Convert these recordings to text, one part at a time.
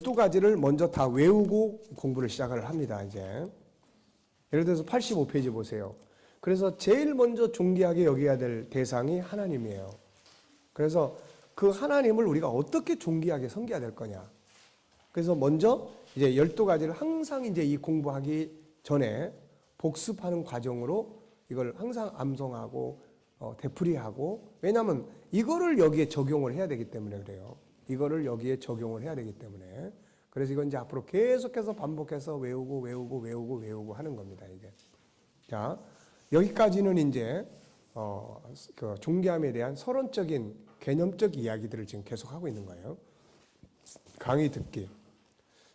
12가지를 먼저 다 외우고 공부를 시작을 합니다. 이제 예를 들어서 85페이지 보세요. 그래서 제일 먼저 존귀하게 여겨야 될 대상이 하나님이에요. 그래서 그 하나님을 우리가 어떻게 존귀하게 섬겨야 될 거냐. 그래서 먼저 이제 12가지를 항상 이제 이 공부하기 전에 복습하는 과정으로 이걸 항상 암송하고 되풀이하고, 왜냐하면 이거를 여기에 적용을 해야 되기 때문에 그래요. 이거를 여기에 적용을 해야 되기 때문에. 그래서 이건 이제 앞으로 계속해서 반복해서 외우고 하는 겁니다, 이게. 자, 여기까지는 이제 그 존귀함에 대한 서론적인 개념적 이야기들을 지금 계속하고 있는 거예요. 강의 듣기.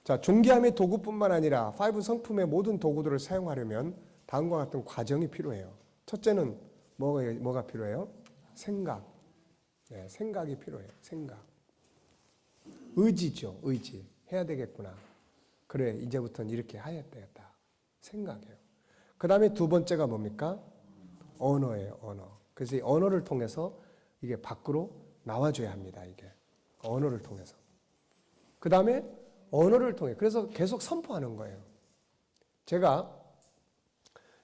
자, 존귀함의 도구뿐만 아니라 5 성품의 모든 도구들을 사용하려면 다음과 같은 과정이 필요해요. 첫째는 뭐가 필요해요? 생각. 네, 생각이 필요해요. 생각. 의지죠. 의지. 해야 되겠구나. 그래, 이제부터는 이렇게 해야 되겠다. 생각이에요. 그 다음에 두 번째가 뭡니까? 언어예요. 언어. 그래서 이 언어를 통해서 이게 밖으로 나와줘야 합니다. 이게. 언어를 통해서. 그 다음에 언어를 통해. 그래서 계속 선포하는 거예요. 제가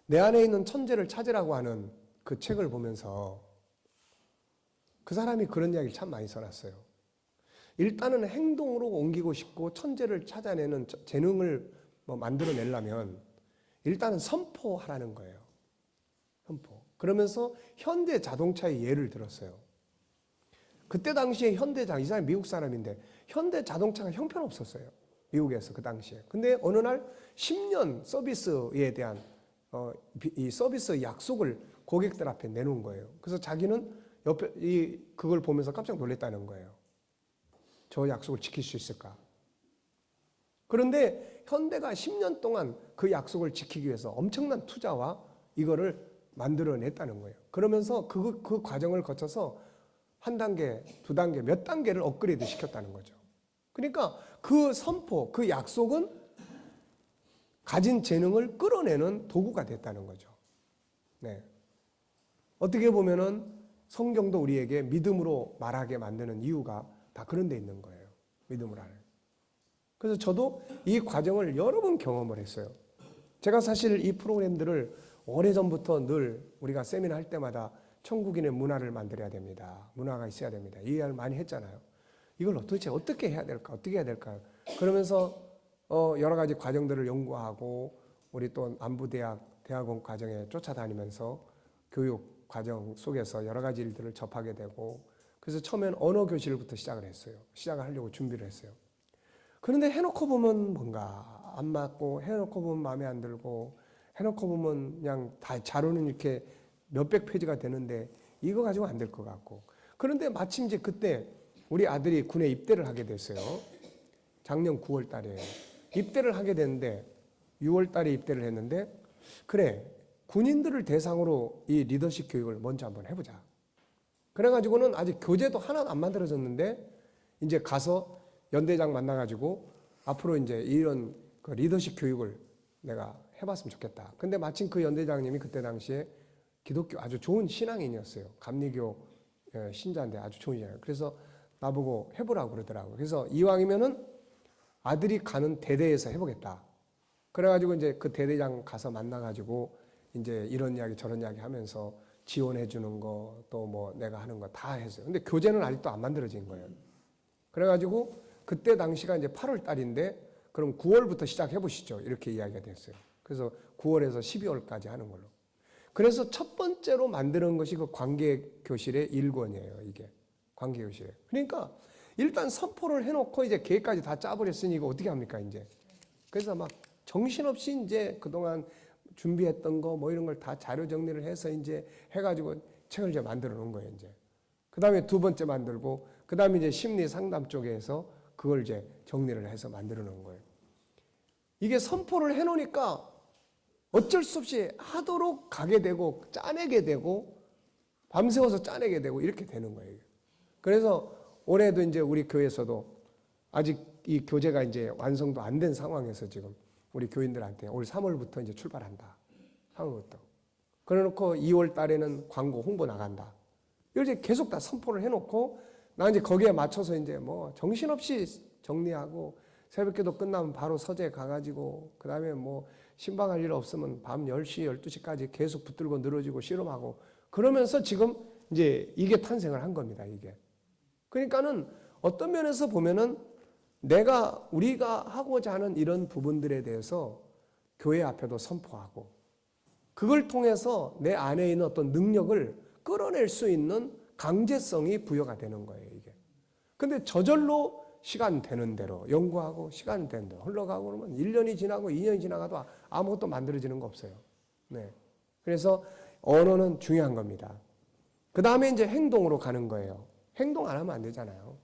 내 안에 있는 천재를 찾으라고 하는 그 책을 보면서 그 사람이 그런 이야기를 참 많이 써놨어요. 일단은 행동으로 옮기고 싶고 천재를 찾아내는 재능을 만들어내려면 일단은 선포하라는 거예요. 선포. 그러면서 현대 자동차의 예를 들었어요. 그때 당시에 이 사람이 미국 사람인데 현대 자동차가 형편없었어요. 미국에서 그 당시에. 근데 어느 날 10년 서비스에 대한 이 서비스 약속을 고객들 앞에 내놓은 거예요. 그래서 자기는 옆에 그걸 보면서 깜짝 놀랐다는 거예요. 저 약속을 지킬 수 있을까? 그런데 현대가 10년 동안 그 약속을 지키기 위해서 엄청난 투자와 이거를 만들어냈다는 거예요. 그러면서 그 과정을 거쳐서 한 단계, 두 단계, 몇 단계를 업그레이드 시켰다는 거죠. 그러니까 그 선포, 그 약속은 가진 재능을 끌어내는 도구가 됐다는 거죠. 네. 어떻게 보면은 성경도 우리에게 믿음으로 말하게 만드는 이유가 다 그런 데 있는 거예요. 믿음으로 하는. 그래서 저도 이 과정을 여러 번 경험을 했어요. 제가 사실 이 프로그램들을 오래전부터 늘 우리가 세미나 할 때마다 천국인의 문화를 만들어야 됩니다. 문화가 있어야 됩니다. 이 이야기를 많이 했잖아요. 이걸 도대체 어떻게 해야 될까? 어떻게 해야 될까요? 그러면서 여러 가지 과정들을 연구하고 우리 또 대학원 과정에 쫓아다니면서 교육 과정 속에서 여러 가지 일들을 접하게 되고, 그래서 처음엔 언어 교실부터 시작을 했어요. 시작을 하려고 준비를 했어요. 그런데 해놓고 보면 뭔가 안 맞고, 해놓고 보면 마음에 안 들고, 해놓고 보면 그냥 다 자료는 이렇게 몇백 페이지가 되는데 이거 가지고 안 될 것 같고. 그런데 마침 이제 그때 우리 아들이 군에 입대를 하게 됐어요. 작년 9월 달에 입대를 하게 됐는데 6월 달에 입대를 했는데, 그래, 군인들을 대상으로 이 리더십 교육을 먼저 한번 해보자. 그래가지고는 아직 교재도 하나도 안 만들어졌는데 이제 가서 연대장 만나가지고 앞으로 이제 이런 그 리더십 교육을 내가 해봤으면 좋겠다. 근데 마침 그 연대장님이 그때 당시에 기독교 아주 좋은 신앙인이었어요. 감리교 신자인데 아주 좋은 신앙인. 그래서 나보고 해보라고 그러더라고요. 그래서 이왕이면은 아들이 가는 대대에서 해보겠다. 그래가지고 이제 그 대대장 가서 만나가지고 이제 이런 이야기 저런 이야기 하면서 지원해 주는 거 또 뭐 내가 하는 거 다 했어요. 근데 교재는 아직도 안 만들어진 거예요. 그래가지고 그때 당시가 이제 8월 달인데 그럼 9월부터 시작해 보시죠. 이렇게 이야기가 됐어요. 그래서 9월에서 12월까지 하는 걸로. 그래서 첫 번째로 만드는 것이 그 관계교실의 1권이에요. 이게 관계교실에. 그러니까 일단 선포를 해놓고 이제 계획까지 다 짜버렸으니 이거 어떻게 합니까 이제. 그래서 막 정신없이 이제 그동안 준비했던 거 뭐 이런 걸 다 자료 정리를 해서 이제 해가지고 책을 이제 만들어 놓은 거예요 이제. 그 다음에 두 번째 만들고, 그 다음에 이제 심리 상담 쪽에서 그걸 이제 정리를 해서 만들어 놓은 거예요. 이게 선포를 해놓으니까 어쩔 수 없이 하도록 가게 되고 짜내게 되고 밤새워서 짜내게 되고 이렇게 되는 거예요. 그래서 올해도 이제 우리 교회에서도 아직 이 교재가 이제 완성도 안 된 상황에서 지금 우리 교인들한테 올 3월부터 이제 출발한다. 3월부터. 그래 놓고 2월 달에는 광고 홍보 나간다. 이걸 이제 계속 다 선포를 해놓고 나 이제 거기에 맞춰서 이제 뭐 정신없이 정리하고 새벽기도 끝나면 바로 서재 가가지고 그 다음에 뭐 신방할 일 없으면 밤 10시, 12시까지 계속 붙들고 늘어지고 씨름하고 그러면서 지금 이제 이게 탄생을 한 겁니다. 이게. 그러니까는 어떤 면에서 보면은 우리가 하고자 하는 이런 부분들에 대해서 교회 앞에도 선포하고 그걸 통해서 내 안에 있는 어떤 능력을 끌어낼 수 있는 강제성이 부여가 되는 거예요, 이게. 근데 저절로 시간 되는 대로 연구하고 시간 되는 대로 흘러가고 그러면 1년이 지나고 2년이 지나가도 아무것도 만들어지는 거 없어요. 네. 그래서 언어는 중요한 겁니다. 그 다음에 이제 행동으로 가는 거예요. 행동 안 하면 안 되잖아요.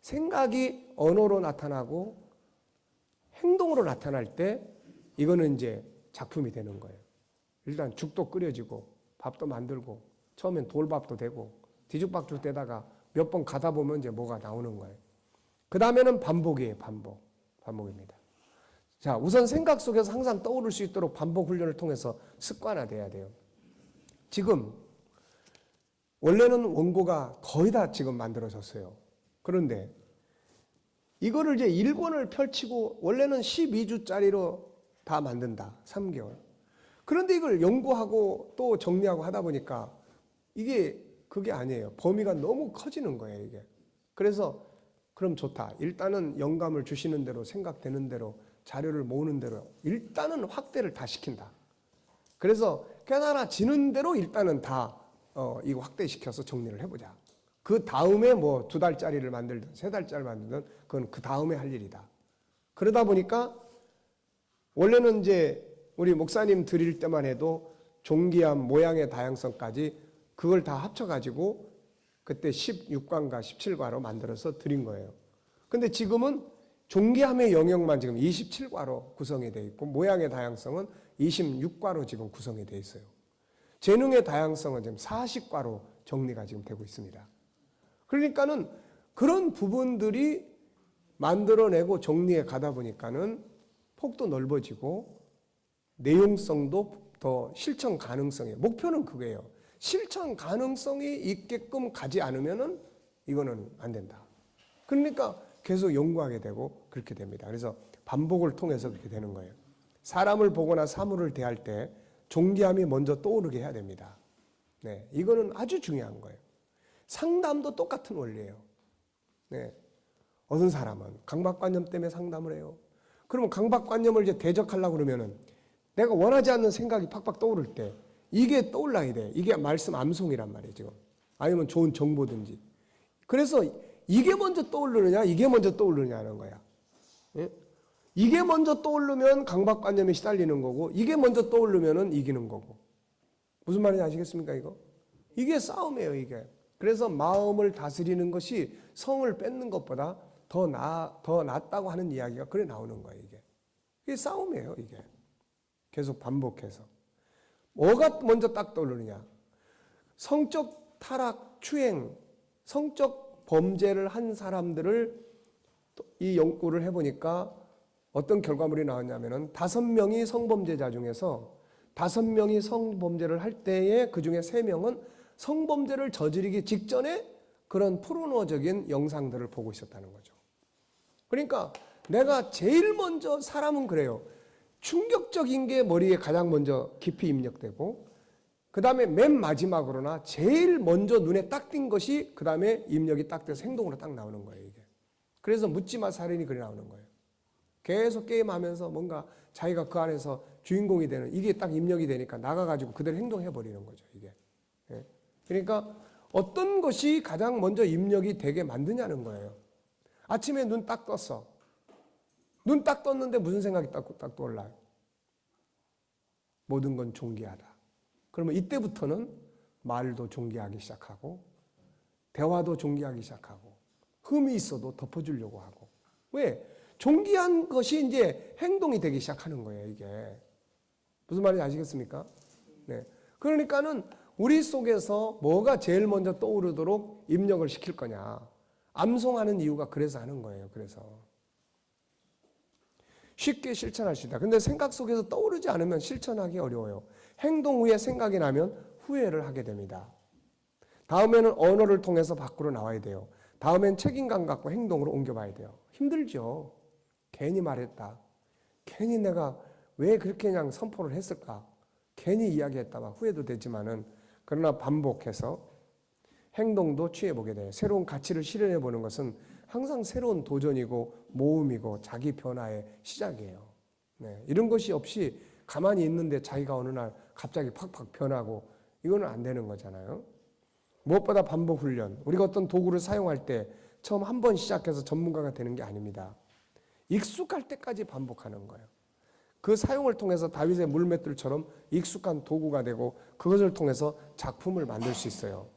생각이 언어로 나타나고 행동으로 나타날 때 이거는 이제 작품이 되는 거예요. 일단 죽도 끓여지고 밥도 만들고 처음엔 돌밥도 되고 뒤죽박죽 되다가 몇 번 가다 보면 이제 뭐가 나오는 거예요. 그 다음에는 반복이에요. 반복입니다. 자, 우선 생각 속에서 항상 떠오를 수 있도록 반복 훈련을 통해서 습관화돼야 돼요. 지금 원래는 원고가 거의 다 지금 만들어졌어요. 그런데 이거를 이제 1권을 펼치고 원래는 12주짜리로 다 만든다. 3개월. 그런데 이걸 연구하고 또 정리하고 하다 보니까 그게 아니에요. 범위가 너무 커지는 거예요, 이게. 그래서 그럼 좋다. 일단은 영감을 주시는 대로 생각되는 대로 자료를 모으는 대로 일단은 확대를 다 시킨다. 그래서 깨달아지는 대로 일단은 다 이거 확대시켜서 정리를 해보자. 그 다음에 뭐 2달짜리를 만들든 3달짜리를 만들든 그건 그 다음에 할 일이다. 그러다 보니까 원래는 이제 우리 목사님 드릴 때만 해도 종기함, 모양의 다양성까지 그걸 다 합쳐가지고 그때 16과인가 17과로 만들어서 드린 거예요. 근데 지금은 종기함의 영역만 지금 27과로 구성이 되어 있고 모양의 다양성은 26과로 지금 구성이 되어 있어요. 재능의 다양성은 지금 40과로 정리가 지금 되고 있습니다. 그러니까는 그런 부분들이 만들어내고 정리해 가다 보니까는 폭도 넓어지고 내용성도 더 실천 가능성이 목표는 그거예요. 실천 가능성이 있게끔 가지 않으면은 이거는 안 된다. 그러니까 계속 연구하게 되고 그렇게 됩니다. 그래서 반복을 통해서 그렇게 되는 거예요. 사람을 보거나 사물을 대할 때 존귀함이 먼저 떠오르게 해야 됩니다. 네, 이거는 아주 중요한 거예요. 상담도 똑같은 원리예요. 네, 어떤 사람은 강박관념 때문에 상담을 해요. 그러면 강박관념을 이제 대적하려고 그러면은 내가 원하지 않는 생각이 팍팍 떠오를 때 이게 떠올라야 돼. 이게 말씀 암송이란 말이에요, 지금. 아니면 좋은 정보든지. 그래서 이게 먼저 떠오르느냐, 이게 먼저 떠오르느냐는 거야. 예? 이게 먼저 떠오르면 강박관념에 시달리는 거고, 이게 먼저 떠오르면은 이기는 거고. 무슨 말인지 아시겠습니까, 이거? 이게 싸움이에요, 이게. 그래서 마음을 다스리는 것이 성을 뺏는 것보다 더 낫다고 하는 이야기가 그래 나오는 거예요, 이게. 이게 싸움이에요, 이게. 계속 반복해서. 뭐가 먼저 딱 떠오르느냐. 성적 타락, 추행, 성적 범죄를 한 사람들을 이 연구를 해보니까 어떤 결과물이 나왔냐면은 5명이 성범죄자 중에서 5명이 성범죄를 할 때에 그 중에 3명은 성범죄를 저지르기 직전에 그런 포르노적인 영상들을 보고 있었다는 거죠. 그러니까 내가 제일 먼저 사람은 그래요. 충격적인 게 머리에 가장 먼저 깊이 입력되고 그 다음에 맨 마지막으로나 제일 먼저 눈에 딱 띈 것이 그 다음에 입력이 딱 돼서 행동으로 딱 나오는 거예요, 이게. 그래서 묻지마 살인이 그래 나오는 거예요. 계속 게임하면서 뭔가 자기가 그 안에서 주인공이 되는 이게 딱 입력이 되니까 나가가지고 그대로 행동해버리는 거죠, 이게. 예. 그러니까 어떤 것이 가장 먼저 입력이 되게 만드냐는 거예요. 아침에 눈 딱 떴어. 눈 딱 떴는데 무슨 생각이 딱 떠올라요? 모든 건 존귀하다. 그러면 이때부터는 말도 존귀하기 시작하고 대화도 존귀하기 시작하고 흠이 있어도 덮어주려고 하고. 왜? 존귀한 것이 이제 행동이 되기 시작하는 거예요, 이게. 무슨 말인지 아시겠습니까? 네. 그러니까는 우리 속에서 뭐가 제일 먼저 떠오르도록 입력을 시킬 거냐. 암송하는 이유가 그래서 하는 거예요, 그래서. 쉽게 실천할 수 있다. 근데 생각 속에서 떠오르지 않으면 실천하기 어려워요. 행동 후에 생각이 나면 후회를 하게 됩니다. 다음에는 언어를 통해서 밖으로 나와야 돼요. 다음엔 책임감 갖고 행동으로 옮겨봐야 돼요. 힘들죠. 괜히 말했다. 괜히 내가 왜 그렇게 그냥 선포를 했을까? 괜히 이야기했다 막 후회도 되지만은, 그러나 반복해서 행동도 취해보게 돼요. 새로운 가치를 실현해 보는 것은 항상 새로운 도전이고 모험이고 자기 변화의 시작이에요. 네, 이런 것이 없이 가만히 있는데 자기가 어느 날 갑자기 팍팍 변하고, 이거는 안 되는 거잖아요. 무엇보다 반복 훈련. 우리가 어떤 도구를 사용할 때 처음 한 번 시작해서 전문가가 되는 게 아닙니다. 익숙할 때까지 반복하는 거예요. 그 사용을 통해서 다윗의 물맷돌처럼 익숙한 도구가 되고, 그것을 통해서 작품을 만들 수 있어요.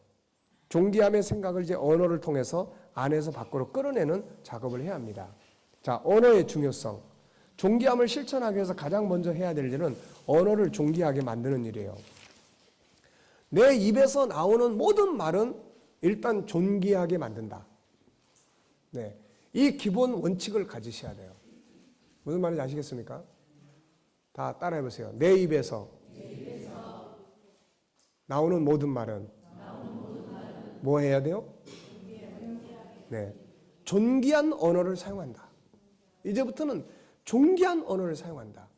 존귀함의 생각을 이제 언어를 통해서 안에서 밖으로 끌어내는 작업을 해야 합니다. 자, 언어의 중요성. 존귀함을 실천하기 위해서 가장 먼저 해야 될 일은 언어를 존귀하게 만드는 일이에요. 내 입에서 나오는 모든 말은 일단 존귀하게 만든다. 네, 이 기본 원칙을 가지셔야 돼요. 무슨 말인지 아시겠습니까? 다 따라해 보세요. 내 입에서 나오는 모든 말은 뭐 해야 돼요? 네, 존귀한 언어를 사용한다. 이제부터는 존귀한 언어를 사용한다.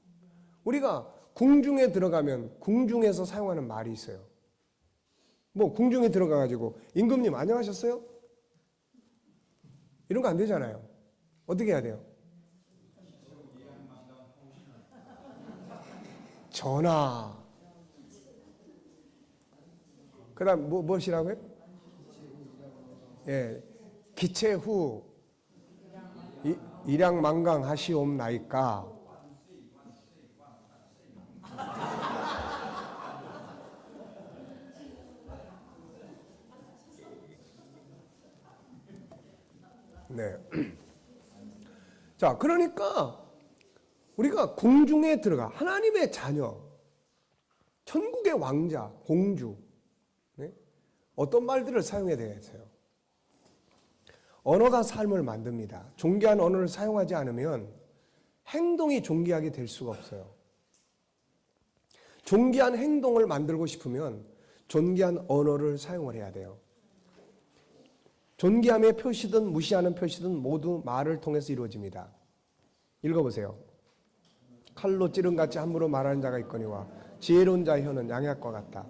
우리가 궁중에 들어가면 궁중에서 사용하는 말이 있어요. 뭐 궁중에 들어가가지고 임금님 안녕하셨어요? 이런 거 안 되잖아요. 어떻게 해야 돼요? 전하. 그 다음 무엇이라고요? 예, 기체 후 일양만강 하시옵나이까. 네. 자, 그러니까 우리가 궁중에 들어가 하나님의 자녀, 천국의 왕자, 공주, 네? 어떤 말들을 사용해야 되겠어요? 언어가 삶을 만듭니다. 존귀한 언어를 사용하지 않으면 행동이 존귀하게 될 수가 없어요. 존귀한 행동을 만들고 싶으면 존귀한 언어를 사용을 해야 돼요. 존귀함의 표시든 무시하는 표시든 모두 말을 통해서 이루어집니다. 읽어보세요. 칼로 찌른같이 함부로 말하는 자가 있거니와 지혜로운 자의 혀는 양약과 같다.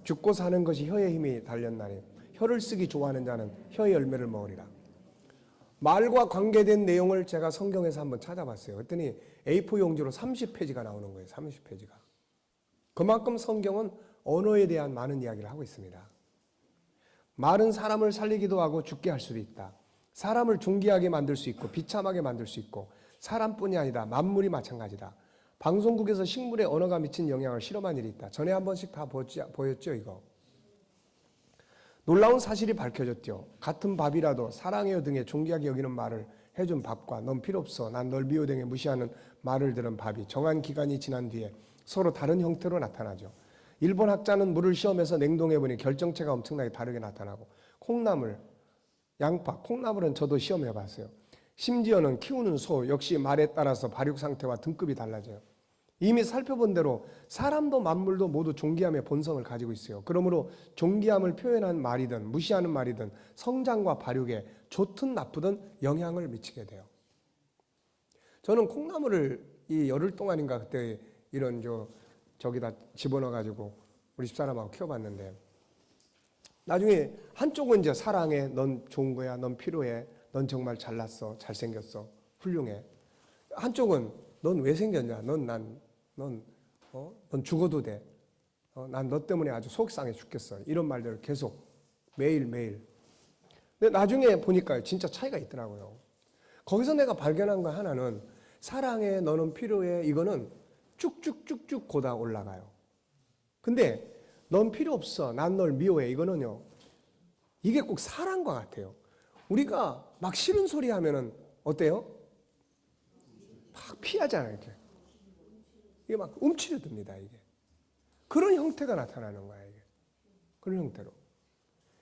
죽고 사는 것이 혀의 힘이 달렸나니 혀를 쓰기 좋아하는 자는 혀의 열매를 먹으리라. 말과 관계된 내용을 제가 성경에서 한번 찾아봤어요. 그랬더니 A4 용지로 30페이지가 나오는 거예요. 30페이지가. 그만큼 성경은 언어에 대한 많은 이야기를 하고 있습니다. 말은 사람을 살리기도 하고 죽게 할 수도 있다. 사람을 존귀하게 만들 수 있고 비참하게 만들 수 있고, 사람뿐이 아니다. 만물이 마찬가지다. 방송국에서 식물의 언어가 미친 영향을 실험한 일이 있다. 전에 한 번씩 다 보였죠, 이거. 놀라운 사실이 밝혀졌죠. 같은 밥이라도 사랑해요 등의 존귀하게 여기는 말을 해준 밥과 넌 필요 없어, 난 널 미워 등의 무시하는 말을 들은 밥이 정한 기간이 지난 뒤에 서로 다른 형태로 나타나죠. 일본 학자는 물을 시험해서 냉동해보니 결정체가 엄청나게 다르게 나타나고, 콩나물, 양파, 콩나물은 저도 시험해봤어요. 심지어는 키우는 소 역시 말에 따라서 발육 상태와 등급이 달라져요. 이미 살펴본 대로 사람도 만물도 모두 존귀함의 본성을 가지고 있어요. 그러므로 존귀함을 표현한 말이든 무시하는 말이든 성장과 발육에 좋든 나쁘든 영향을 미치게 돼요. 저는 콩나물을 이 열흘 동안인가 그때 이런 저기다 집어넣어가지고 우리 집사람하고 키워봤는데, 나중에 한쪽은 이제 사랑해, 넌 좋은 거야, 넌 필요해, 넌 정말 잘났어, 잘생겼어, 훌륭해. 한쪽은 넌 왜 생겼냐, 넌 죽어도 돼, 난 너 때문에 아주 속상해 죽겠어, 이런 말들을 계속 매일매일. 근데 나중에 보니까 진짜 차이가 있더라고요. 거기서 내가 발견한 거 하나는, 사랑해, 너는 필요해, 이거는 쭉쭉쭉쭉 고다 올라가요. 근데 넌 필요 없어, 난 널 미워해, 이거는요, 이게 꼭 사랑과 같아요. 우리가 막 싫은 소리 하면은 어때요? 막 피하잖아요, 이렇게. 이게 막 움츠려듭니다, 이게. 그런 형태가 나타나는 거예요, 이게. 그런 형태로.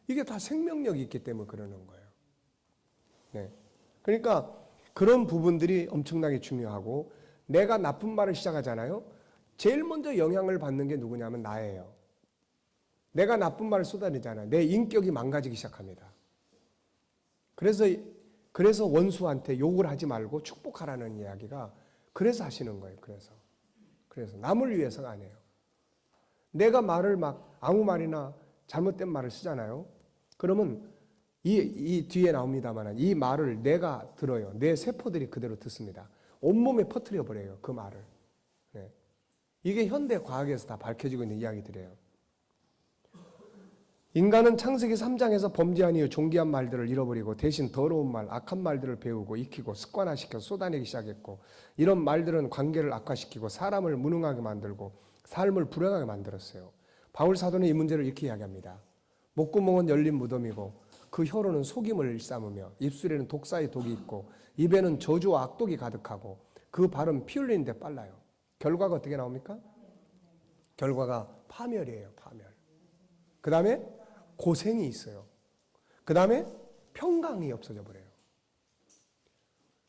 이게 다 생명력이 있기 때문에 그러는 거예요. 네. 그러니까 그런 부분들이 엄청나게 중요하고, 내가 나쁜 말을 시작하잖아요. 제일 먼저 영향을 받는 게 누구냐면 나예요. 내가 나쁜 말을 쏟아내잖아요. 내 인격이 망가지기 시작합니다. 그래서 그래서 원수한테 욕을 하지 말고 축복하라는 이야기가 그래서 하시는 거예요. 그래서 남을 위해서가 아니에요. 내가 말을 막 아무 말이나 잘못된 말을 쓰잖아요. 그러면 이 뒤에 나옵니다만 이 말을 내가 들어요. 내 세포들이 그대로 듣습니다. 온몸에 퍼뜨려 버려요. 그 말을. 네. 이게 현대 과학에서 다 밝혀지고 있는 이야기들이에요. 인간은 창세기 3장에서 범죄한 이후 존귀한 말들을 잃어버리고 대신 더러운 말, 악한 말들을 배우고 익히고 습관화시켜 쏟아내기 시작했고, 이런 말들은 관계를 악화시키고 사람을 무능하게 만들고 삶을 불행하게 만들었어요. 바울 사도는 이 문제를 이렇게 이야기합니다. 목구멍은 열린 무덤이고 그 혀로는 속임을 일삼으며 입술에는 독사의 독이 있고 입에는 저주와 악독이 가득하고 그 발은 피 흘리는 데 빨라요. 결과가 어떻게 나옵니까? 결과가 파멸이에요. 파멸. 그 다음에 고생이 있어요. 그 다음에 평강이 없어져 버려요.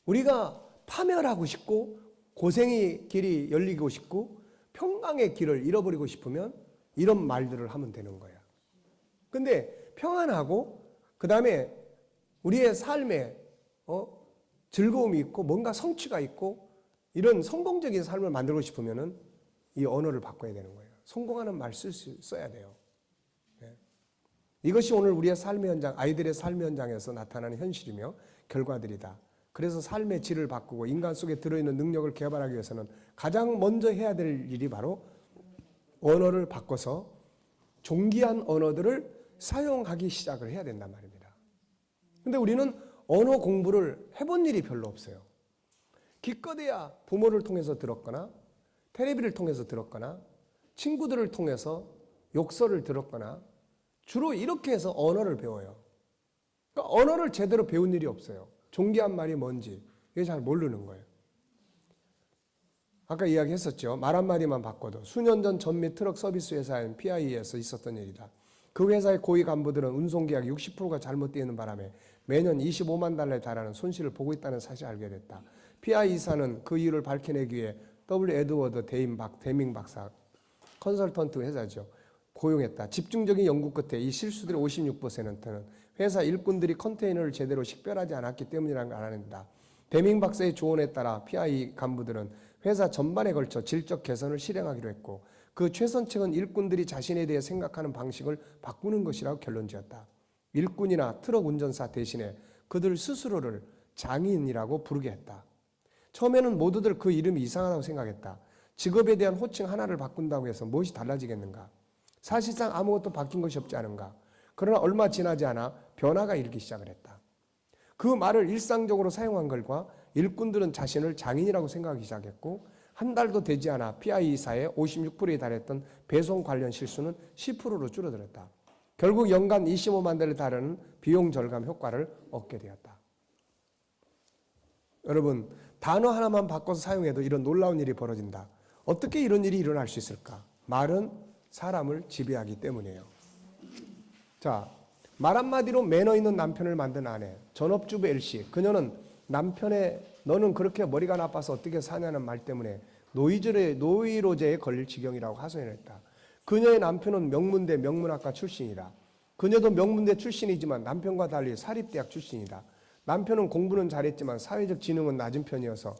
우리가 파멸하고 싶고 고생의 길이 열리고 싶고 평강의 길을 잃어버리고 싶으면 이런 말들을 하면 되는 거야. 근데 평안하고 그 다음에 우리의 삶에 즐거움이 있고 뭔가 성취가 있고 이런 성공적인 삶을 만들고 싶으면은 이 언어를 바꿔야 되는 거예요. 성공하는 말 써야 돼요. 네. 이것이 오늘 우리의 삶의 현장, 아이들의 삶의 현장에서 나타나는 현실이며 결과들이다. 그래서 삶의 질을 바꾸고 인간 속에 들어있는 능력을 개발하기 위해서는 가장 먼저 해야 될 일이 바로 언어를 바꿔서 존귀한 언어들을 사용하기 시작을 해야 된단 말입니다. 근데 우리는 언어 공부를 해본 일이 별로 없어요. 기껏해야 부모를 통해서 들었거나 텔레비를 통해서 들었거나 친구들을 통해서 욕설을 들었거나 주로 이렇게 해서 언어를 배워요. 그러니까 언어를 제대로 배운 일이 없어요. 존귀한 말이 뭔지 이게 잘 모르는 거예요. 아까 이야기했었죠. 말 한마디만 바꿔도 수년 전 전미 트럭 서비스 회사인 PI에서 있었던 일이다. 그 회사의 고위 간부들은 운송계약 60%가 잘못되어 있는 바람에 매년 25만 달러에 달하는 손실을 보고 있다는 사실을 알게 됐다. PI 이사는 그 이유를 밝혀내기 위해 W. 에드워드 데밍 박사 컨설턴트 회사죠. 고용했다. 집중적인 연구 끝에 이 실수들의 56%는 회사 일꾼들이 컨테이너를 제대로 식별하지 않았기 때문이라는 걸 알아낸다. 데밍 박사의 조언에 따라 PI 간부들은 회사 전반에 걸쳐 질적 개선을 실행하기로 했고 그 최선책은 일꾼들이 자신에 대해 생각하는 방식을 바꾸는 것이라고 결론지었다. 일꾼이나 트럭 운전사 대신에 그들 스스로를 장인이라고 부르게 했다. 처음에는 모두들 그 이름이 이상하다고 생각했다. 직업에 대한 호칭 하나를 바꾼다고 해서 무엇이 달라지겠는가? 사실상 아무것도 바뀐 것이 없지 않은가? 그러나 얼마 지나지 않아 변화가 일기 시작을 했다. 그 말을 일상적으로 사용한 결과 일꾼들은 자신을 장인이라고 생각하기 시작했고 한 달도 되지 않아 PI사의 56%에 달했던 배송 관련 실수는 10%로 줄어들었다. 결국 연간 25만 달러에 달하는 비용 절감 효과를 얻게 되었다. 여러분, 단어 하나만 바꿔서 사용해도 이런 놀라운 일이 벌어진다. 어떻게 이런 일이 일어날 수 있을까? 말은 사람을 지배하기 때문이에요. 자, 말 한마디로 매너 있는 남편을 만든 아내, 전업주부 L씨. 그녀는 남편의 너는 그렇게 머리가 나빠서 어떻게 사냐는 말 때문에 노이로제에 걸릴 지경이라고 하소연했다. 그녀의 남편은 명문대 명문학과 출신이다. 그녀도 명문대 출신이지만 남편과 달리 사립대학 출신이다. 남편은 공부는 잘했지만 사회적 지능은 낮은 편이어서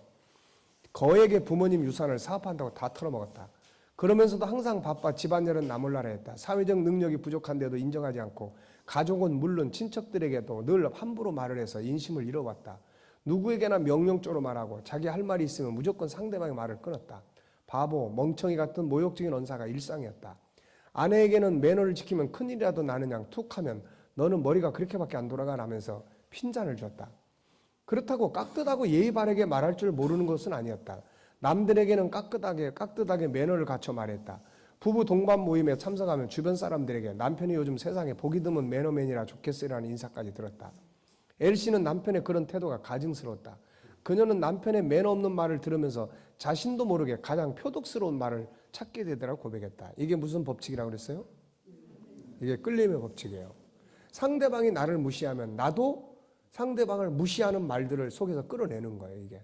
거액의 부모님 유산을 사업한다고 다 털어먹었다. 그러면서도 항상 바빠 집안일은 나 몰라라 했다. 사회적 능력이 부족한데도 인정하지 않고 가족은 물론 친척들에게도 늘 함부로 말을 해서 인심을 잃어왔다. 누구에게나 명령조로 말하고 자기 할 말이 있으면 무조건 상대방의 말을 끊었다. 바보, 멍청이 같은 모욕적인 언사가 일상이었다. 아내에게는 매너를 지키면 큰일이라도 나는 양 툭 하면 너는 머리가 그렇게밖에 안 돌아가라면서 핀잔을 줬다. 그렇다고 깍듯하고 예의 바르게 말할 줄 모르는 것은 아니었다. 남들에게는 깍듯하게 매너를 갖춰 말했다. 부부 동반 모임에 참석하면 주변 사람들에게 남편이 요즘 세상에 보기 드문 매너맨이라 좋겠으라는 인사까지 들었다. L씨는 남편의 그런 태도가 가증스러웠다. 그녀는 남편의 매너 없는 말을 들으면서 자신도 모르게 가장 표독스러운 말을 찾게 되더라고 고백했다. 이게 무슨 법칙이라고 그랬어요? 이게 끌림의 법칙이에요. 상대방이 나를 무시하면 나도 상대방을 무시하는 말들을 속에서 끌어내는 거예요, 이게.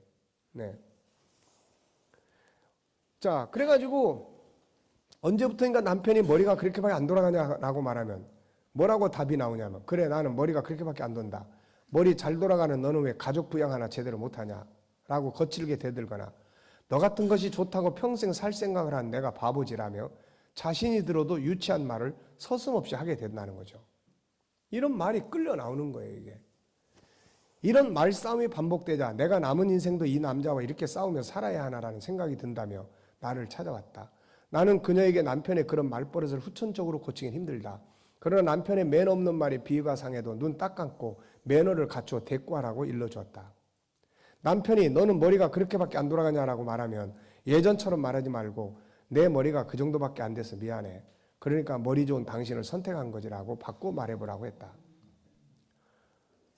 네. 자, 그래가지고 언제부터인가 남편이 머리가 그렇게밖에 안 돌아가냐라고 말하면 뭐라고 답이 나오냐면 그래 나는 머리가 그렇게밖에 안 돈다. 머리 잘 돌아가는 너는 왜 가족 부양 하나 제대로 못하냐? 라고 거칠게 대들거나 너 같은 것이 좋다고 평생 살 생각을 한 내가 바보지라며 자신이 들어도 유치한 말을 서슴없이 하게 된다는 거죠. 이런 말이 끌려 나오는 거예요, 이게. 이런 말싸움이 반복되자 내가 남은 인생도 이 남자와 이렇게 싸우며 살아야 하나라는 생각이 든다며 나를 찾아왔다. 나는 그녀에게 남편의 그런 말버릇을 후천적으로 고치긴 힘들다. 그러나 남편의 매너 없는 말에 비위가 상해도 눈 딱 감고 매너를 갖추어 대꾸하라고 일러주었다. 남편이 너는 머리가 그렇게밖에 안 돌아가냐라고 말하면 예전처럼 말하지 말고 내 머리가 그 정도밖에 안 돼서 미안해. 그러니까 머리 좋은 당신을 선택한 거지라고 바꿔 말해보라고 했다.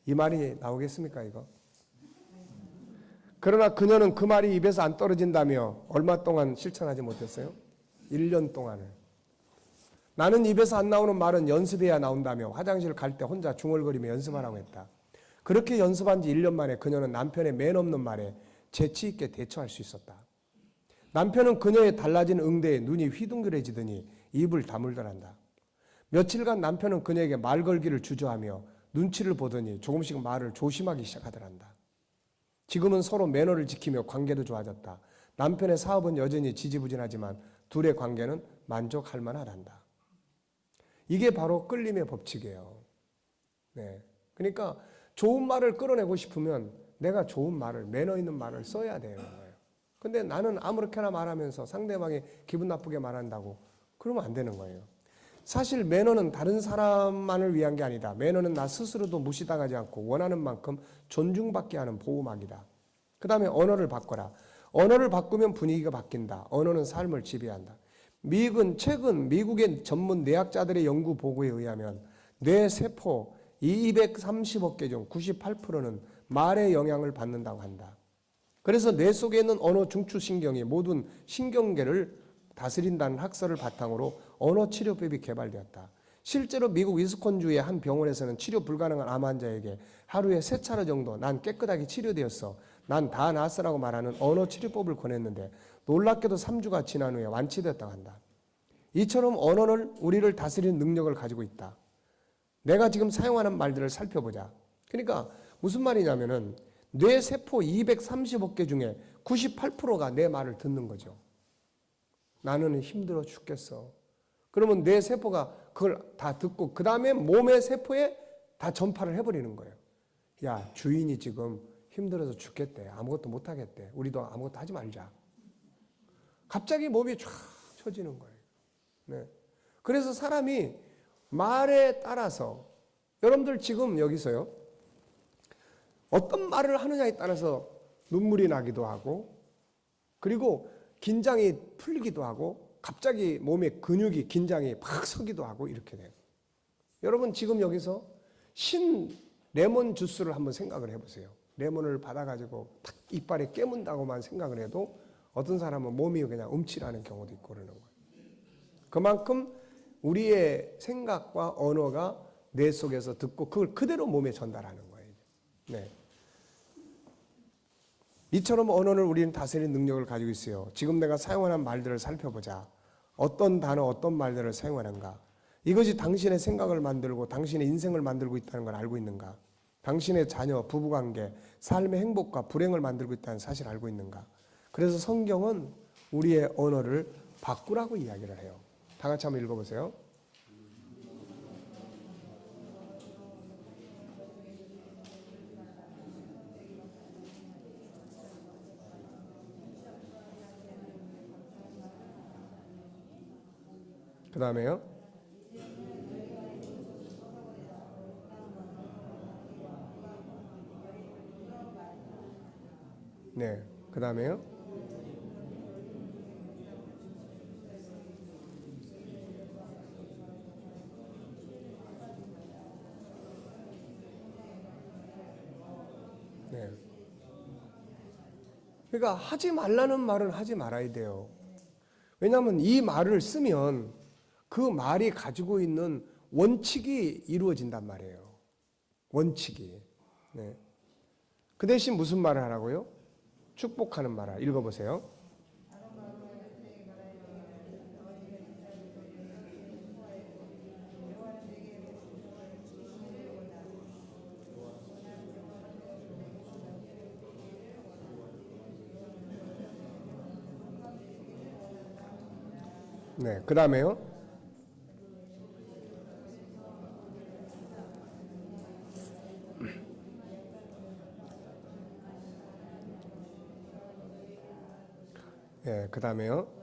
이 말이 나오겠습니까, 이거? 그러나 그녀는 그 말이 입에서 안 떨어진다며 얼마 동안 실천하지 못했어요? 1년 동안을. 나는 입에서 안 나오는 말은 연습해야 나온다며 화장실 갈 때 혼자 중얼거리며 연습하라고 했다. 그렇게 연습한 지 1년 만에 그녀는 남편의 맨 없는 말에 재치 있게 대처할 수 있었다. 남편은 그녀의 달라진 응대에 눈이 휘둥그레지더니 입을 다물더란다. 며칠간 남편은 그녀에게 말 걸기를 주저하며 눈치를 보더니 조금씩 말을 조심하기 시작하더란다. 지금은 서로 매너를 지키며 관계도 좋아졌다. 남편의 사업은 여전히 지지부진하지만 둘의 관계는 만족할 만하단다. 이게 바로 끌림의 법칙이에요. 네. 그러니까 좋은 말을 끌어내고 싶으면 내가 좋은 말을, 매너 있는 말을 써야 되는 거예요. 근데 나는 아무렇게나 말하면서 상대방이 기분 나쁘게 말한다고 그러면 안 되는 거예요. 사실 매너는 다른 사람만을 위한 게 아니다. 매너는 나 스스로도 무시당하지 않고 원하는 만큼 존중받게 하는 보호막이다. 그 다음에 언어를 바꿔라. 언어를 바꾸면 분위기가 바뀐다. 언어는 삶을 지배한다. 최근 미국의 전문 뇌학자들의 연구 보고에 의하면 뇌 세포 230억 개 중 98%는 말의 영향을 받는다고 한다. 그래서 뇌 속에 있는 언어 중추신경이 모든 신경계를 다스린다는 학설을 바탕으로 언어 치료법이 개발되었다. 실제로 미국 위스콘주의 한 병원에서는 치료 불가능한 암 환자에게 하루에 3차례 정도 난 깨끗하게 치료되었어. 난 다 나았어라고 말하는 언어 치료법을 권했는데 놀랍게도 3주가 지난 후에 완치되었다고 한다. 이처럼 언어는 우리를 다스리는 능력을 가지고 있다. 내가 지금 사용하는 말들을 살펴보자. 그러니까 무슨 말이냐면은 뇌 세포 230억 개 중에 98%가 내 말을 듣는 거죠. 나는 힘들어 죽겠어. 그러면 뇌 세포가 그걸 다 듣고 그 다음에 몸의 세포에 다 전파를 해버리는 거예요. 야, 주인이 지금 힘들어서 죽겠대. 아무것도 못하겠대. 우리도 아무것도 하지 말자. 갑자기 몸이 쫙 쳐지는 거예요. 네. 그래서 사람이 말에 따라서 여러분들 지금 여기서요. 어떤 말을 하느냐에 따라서 눈물이 나기도 하고 그리고 긴장이 풀리기도 하고 갑자기 몸의 근육이 긴장이 팍 서기도 하고 이렇게 돼요. 여러분 지금 여기서 신 레몬 주스를 한번 생각을 해보세요. 레몬을 받아가지고 탁 이빨에 깨문다고만 생각을 해도 어떤 사람은 몸이 그냥 움찔하는 경우도 있고 그러는 거예요. 그만큼 우리의 생각과 언어가 뇌 속에서 듣고 그걸 그대로 몸에 전달하는 거예요. 네. 이처럼 언어를 우리는 다스리는 능력을 가지고 있어요. 지금 내가 사용하는 말들을 살펴보자. 어떤 단어, 어떤 말들을 사용하는가? 이것이 당신의 생각을 만들고 당신의 인생을 만들고 있다는 걸 알고 있는가? 당신의 자녀, 부부관계, 삶의 행복과 불행을 만들고 있다는 사실을 알고 있는가? 그래서 성경은 우리의 언어를 바꾸라고 이야기를 해요. 다 같이 한번 읽어보세요. 그 다음에요. 네. 그 다음에요. 네. 그러니까 하지 말라는 말은 하지 말아야 돼요. 왜냐하면 이 말을 쓰면 그 말이 가지고 있는 원칙이 이루어진단 말이에요. 원칙이. 네. 그 대신 무슨 말을 하라고요? 축복하는 말을 읽어보세요. 네, 그 다음에요. 네, 그 다음에요.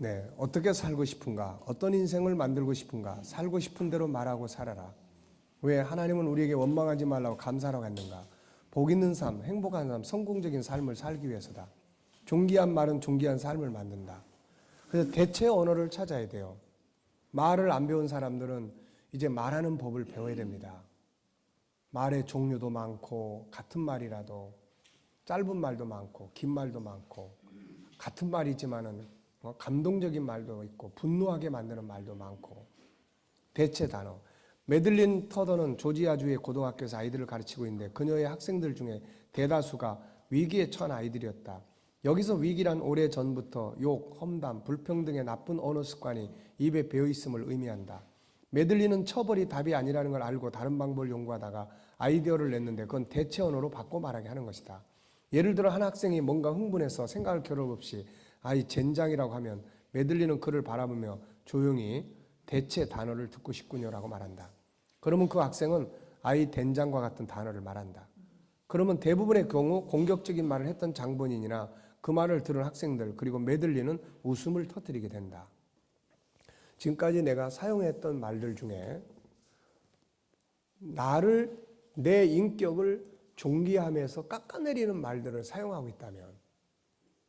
네, 어떻게 살고 싶은가? 어떤 인생을 만들고 싶은가? 살고 싶은 대로 말하고 살아라. 왜 하나님은 우리에게 원망하지 말라고 감사하라고 했는가? 복 있는 삶, 행복한 삶, 성공적인 삶을 살기 위해서다. 존귀한 말은 존귀한 삶을 만든다. 그래서 대체 언어를 찾아야 돼요. 말을 안 배운 사람들은 이제 말하는 법을 배워야 됩니다. 말의 종류도 많고 같은 말이라도 짧은 말도 많고 긴 말도 많고 같은 말이지만은 감동적인 말도 있고 분노하게 만드는 말도 많고 대체 단어. 메들린 터더는 조지아주의 고등학교에서 아이들을 가르치고 있는데 그녀의 학생들 중에 대다수가 위기에 처한 아이들이었다. 여기서 위기란 오래전부터 욕, 험담, 불평등의 나쁜 언어 습관이 입에 배어있음을 의미한다. 메들린은 처벌이 답이 아니라는 걸 알고 다른 방법을 연구하다가 아이디어를 냈는데 그건 대체 언어로 바꿔 말하게 하는 것이다. 예를 들어 한 학생이 뭔가 흥분해서 생각할 겨를 없이 아이 젠장이라고 하면 메들린은 그를 바라보며 조용히 대체 단어를 듣고 싶군요라고 말한다. 그러면 그 학생은 아이 된장과 같은 단어를 말한다. 그러면 대부분의 경우 공격적인 말을 했던 장본인이나 그 말을 들은 학생들 그리고 메들린은 웃음을 터뜨리게 된다. 지금까지 내가 사용했던 말들 중에 나를 내 인격을 존귀함에서 깎아내리는 말들을 사용하고 있다면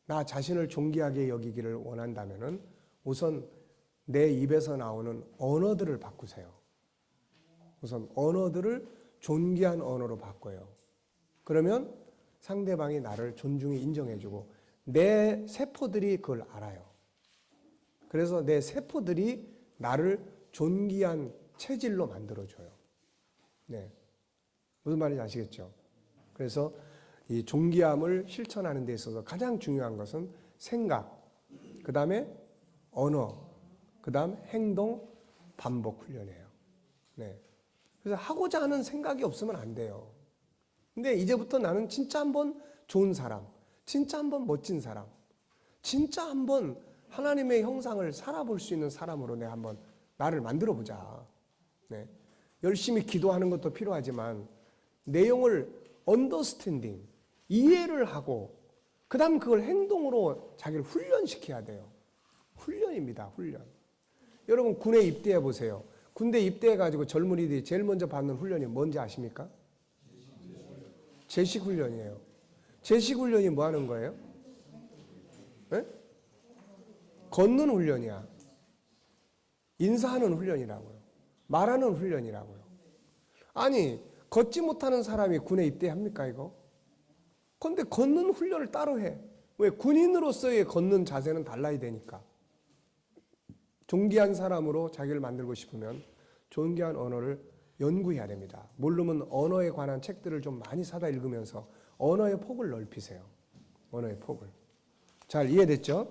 나 자신을 존귀하게 여기기를 원한다면 우선 내 입에서 나오는 언어들을 바꾸세요. 우선 언어들을 존귀한 언어로 바꿔요. 그러면 상대방이 나를 존중히 인정해주고 내 세포들이 그걸 알아요. 그래서 내 세포들이 나를 존귀한 체질로 만들어줘요. 네. 무슨 말인지 아시겠죠? 그래서 이 존귀함을 실천하는 데 있어서 가장 중요한 것은 생각, 그 다음에 언어, 그 다음 행동, 반복 훈련이에요. 네. 그래서 하고자 하는 생각이 없으면 안 돼요. 근데 이제부터 나는 진짜 한번 좋은 사람, 진짜 한번 멋진 사람, 진짜 한번 하나님의 형상을 살아볼 수 있는 사람으로 내가 한번 나를 만들어 보자. 네. 열심히 기도하는 것도 필요하지만 내용을 언더스탠딩, 이해를 하고 그 다음 그걸 행동으로 자기를 훈련시켜야 돼요. 훈련입니다. 훈련. 여러분 군에 입대해 보세요. 군대 입대해가지고 젊은이들이 제일 먼저 받는 훈련이 뭔지 아십니까? 제식 훈련이에요. 제식 훈련이 뭐 하는 거예요? 네? 걷는 훈련이야. 인사하는 훈련이라고요. 말하는 훈련이라고요. 아니 걷지 못하는 사람이 군에 입대합니까 이거? 그런데 걷는 훈련을 따로 해. 왜? 군인으로서의 걷는 자세는 달라야 되니까. 존귀한 사람으로 자기를 만들고 싶으면 존귀한 언어를 연구해야 됩니다. 모르면 언어에 관한 책들을 좀 많이 사다 읽으면서 언어의 폭을 넓히세요. 언어의 폭을. 잘 이해됐죠?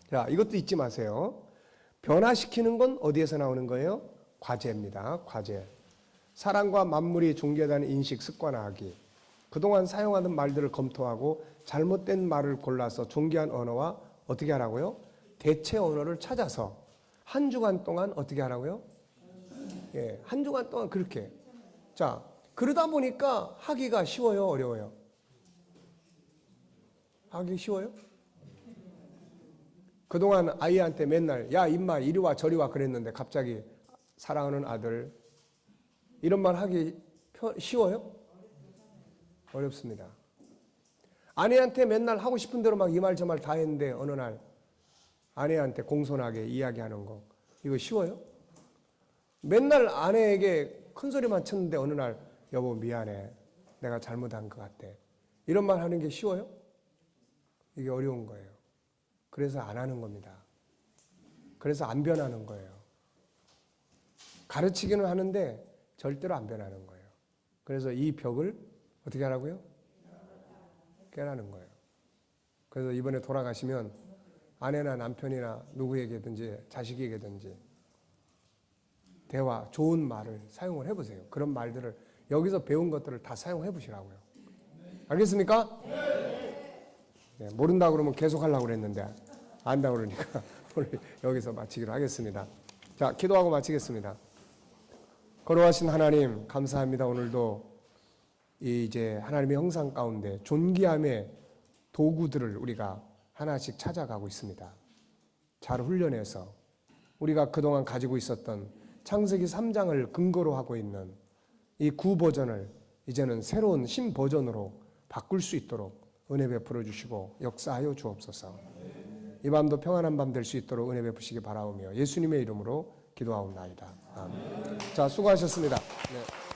자, 이것도 잊지 마세요. 변화시키는 건 어디에서 나오는 거예요? 과제입니다. 과제. 사람과 만물이 존귀하다는 인식 습관화하기. 그동안 사용하던 말들을 검토하고 잘못된 말을 골라서 존귀한 언어와 어떻게 하라고요? 대체 언어를 찾아서 한 주간 동안 어떻게 하라고요? 예, 한 주간 동안 그렇게. 자, 그러다 보니까 하기가 쉬워요, 어려워요? 하기 쉬워요? 그동안 아이한테 맨날 야 임마 이리 와 저리 와 그랬는데 갑자기 사랑하는 아들 이런 말 하기 쉬워요? 어렵습니다. 아내한테 맨날 하고 싶은 대로 막 이 말 저 말 다 했는데 어느 날 아내한테 공손하게 이야기하는 거 이거 쉬워요? 맨날 아내에게 큰 소리만 쳤는데 어느 날 여보 미안해 내가 잘못한 것 같아 이런 말 하는 게 쉬워요? 이게 어려운 거예요. 그래서 안 하는 겁니다. 그래서 안 변하는 거예요. 가르치기는 하는데 절대로 안 변하는 거예요. 그래서 이 벽을 어떻게 하라고요? 깨라는 거예요. 그래서 이번에 돌아가시면 아내나 남편이나 누구에게든지 자식에게든지 대화, 좋은 말을 사용을 해보세요. 그런 말들을 여기서 배운 것들을 다 사용해 보시라고요. 알겠습니까? 네, 모른다 그러면 계속 하려고 그랬는데 안다 그러니까 오늘 여기서 마치기로 하겠습니다. 자, 기도하고 마치겠습니다. 거룩하신 하나님 감사합니다. 오늘도 이제 하나님의 형상 가운데 존귀함의 도구들을 우리가 하나씩 찾아가고 있습니다. 잘 훈련해서 우리가 그동안 가지고 있었던 창세기 3장을 근거로 하고 있는 이 구버전을 이제는 새로운 신버전으로 바꿀 수 있도록 은혜 베풀어 주시고 역사하여 주옵소서. 이 밤도 평안한 밤 될 수 있도록 은혜 베푸시기 바라오며 예수님의 이름으로 기도하옵나이다. 아멘. 자, 수고하셨습니다. 네.